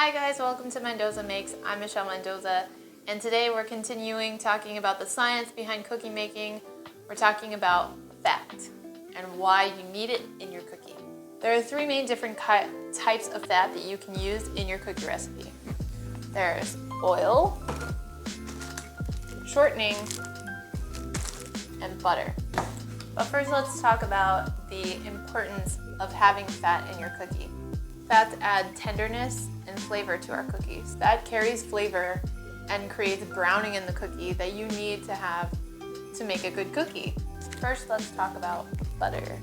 Hi guys, welcome to Mendoza Makes. I'm Michelle Mendoza, and today we're continuing talking about the science behind cookie making. We're talking about fat and why you need it in your cookie. There are three main different types of fat that you can use in your cookie recipe. There's oil, shortening, and butter. But first let's talk about the importance of having fat in your cookie. Fats add tenderness and flavor to our cookies. Fat carries flavor and creates browning in the cookie that you need to have to make a good cookie. First, let's talk about butter.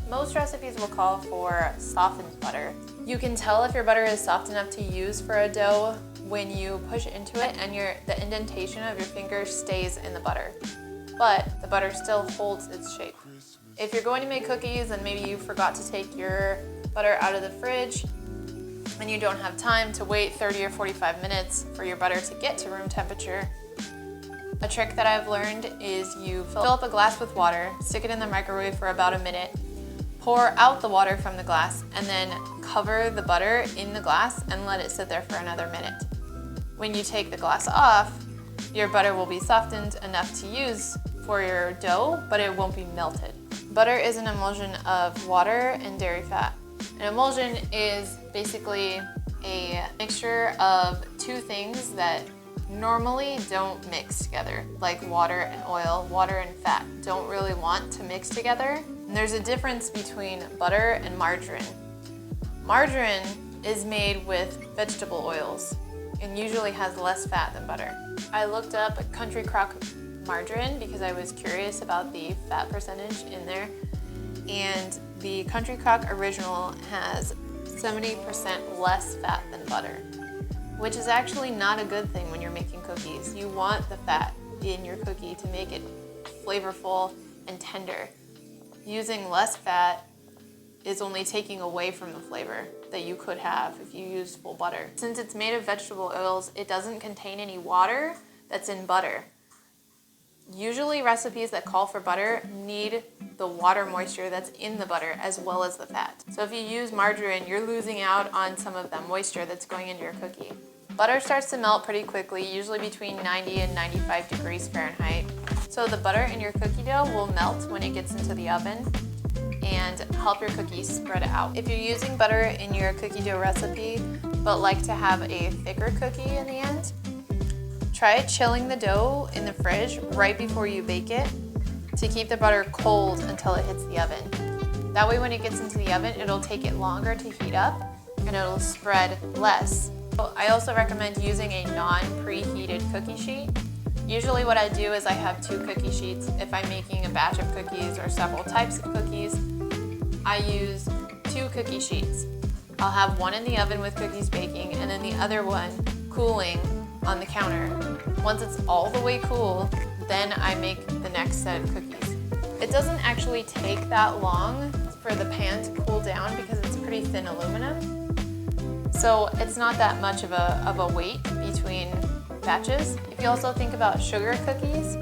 Most recipes will call for softened butter. You can tell if your butter is soft enough to use for a dough when you push into it and the indentation of your finger stays in the butter. But the butter still holds its shape. If you're going to make cookies and maybe you forgot to take your butter out of the fridge and you don't have time to wait 30 or 45 minutes for your butter to get to room temperature, a trick that I've learned is you fill up a glass with water, stick it in the microwave for about a minute, pour out the water from the glass, and then cover the butter in the glass and let it sit there for another minute. When you take the glass off, your butter will be softened enough to use for your dough, but it won't be melted. Butter is an emulsion of water and dairy fat. An emulsion is basically a mixture of two things that normally don't mix together, like water and oil. Water and fat don't really want to mix together. And there's a difference between butter and margarine. Margarine is made with vegetable oils and usually has less fat than butter. I looked up Country Crock margarine because I was curious about the fat percentage in there, and the Country Crock Original has 70% less fat than butter, which is actually not a good thing when you're making cookies. You want the fat in your cookie to make it flavorful and tender. Using less fat is only taking away from the flavor that you could have if you used full butter. Since it's made of vegetable oils, it doesn't contain any water that's in butter. Usually recipes that call for butter need the water moisture that's in the butter as well as the fat. So if you use margarine, you're losing out on some of that moisture that's going into your cookie. Butter starts to melt pretty quickly, usually between 90 and 95 degrees Fahrenheit. So the butter in your cookie dough will melt when it gets into the oven and help your cookies spread out. If you're using butter in your cookie dough recipe but like to have a thicker cookie in the end, try chilling the dough in the fridge right before you bake it to keep the butter cold until it hits the oven. That way when it gets into the oven, it'll take it longer to heat up and it'll spread less. I also recommend using a non-preheated cookie sheet. Usually what I do is I have 2 cookie sheets. If I'm making a batch of cookies or several types of cookies, I use 2 cookie sheets. I'll have one in the oven with cookies baking and then the other one cooling on the counter. Once it's all the way cool, then I make the next set of cookies. It doesn't actually take that long for the pan to cool down because it's pretty thin aluminum. So it's not that much of a wait between batches. If you also think about sugar cookies,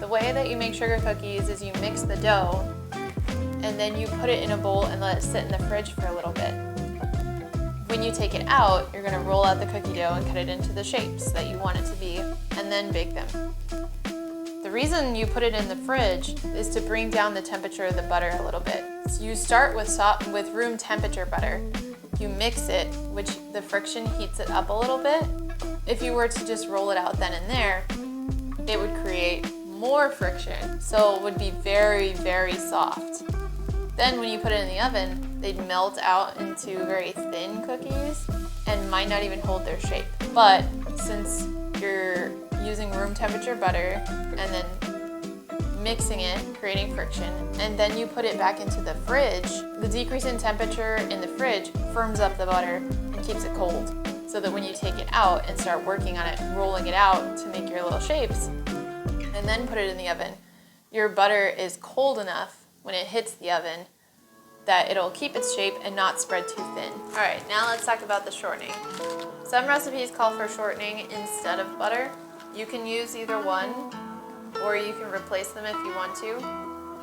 the way that you make sugar cookies is you mix the dough and then you put it in a bowl and let it sit in the fridge for a little bit. When you take it out, you're gonna roll out the cookie dough and cut it into the shapes that you want it to be and then bake them. The reason you put it in the fridge is to bring down the temperature of the butter a little bit. So you start with room temperature butter. You mix it, which the friction heats it up a little bit. If you were to just roll it out then and there, it would create more friction. So it would be very, very soft. Then when you put it in the oven, they'd melt out into very thin cookies and might not even hold their shape. But since you're using room temperature butter and then mixing it, creating friction, and then you put it back into the fridge, the decrease in temperature in the fridge firms up the butter and keeps it cold. So that when you take it out and start working on it, rolling it out to make your little shapes, and then put it in the oven, your butter is cold enough when it hits the oven that it'll keep its shape and not spread too thin. All right, now let's talk about the shortening. Some recipes call for shortening instead of butter. You can use either one, or you can replace them if you want to,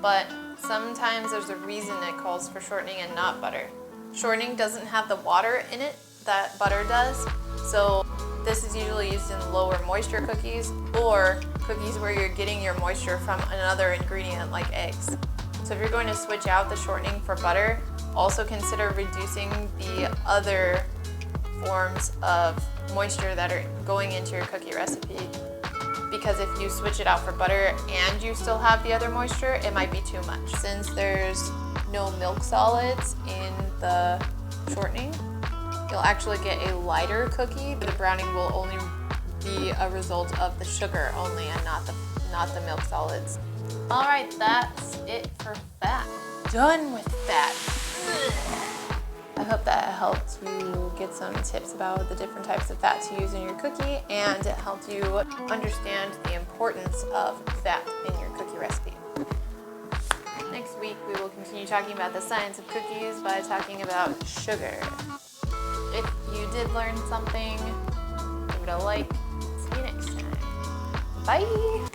but sometimes there's a reason it calls for shortening and not butter. Shortening doesn't have the water in it that butter does. So this is usually used in lower moisture cookies or cookies where you're getting your moisture from another ingredient like eggs. So if you're going to switch out the shortening for butter, also consider reducing the other forms of moisture that are going into your cookie recipe. Because if you switch it out for butter and you still have the other moisture, it might be too much. Since there's no milk solids in the shortening, you'll actually get a lighter cookie. The browning will only be a result of the sugar only and not the milk solids. All right, that's it for fat. Done with fat. I hope that helped you get some tips about the different types of fat to use in your cookie, and it helped you understand the importance of fat in your cookie recipe. Next week, we will continue talking about the science of cookies by talking about sugar. If you did learn something, give it a like. See you next time. Bye!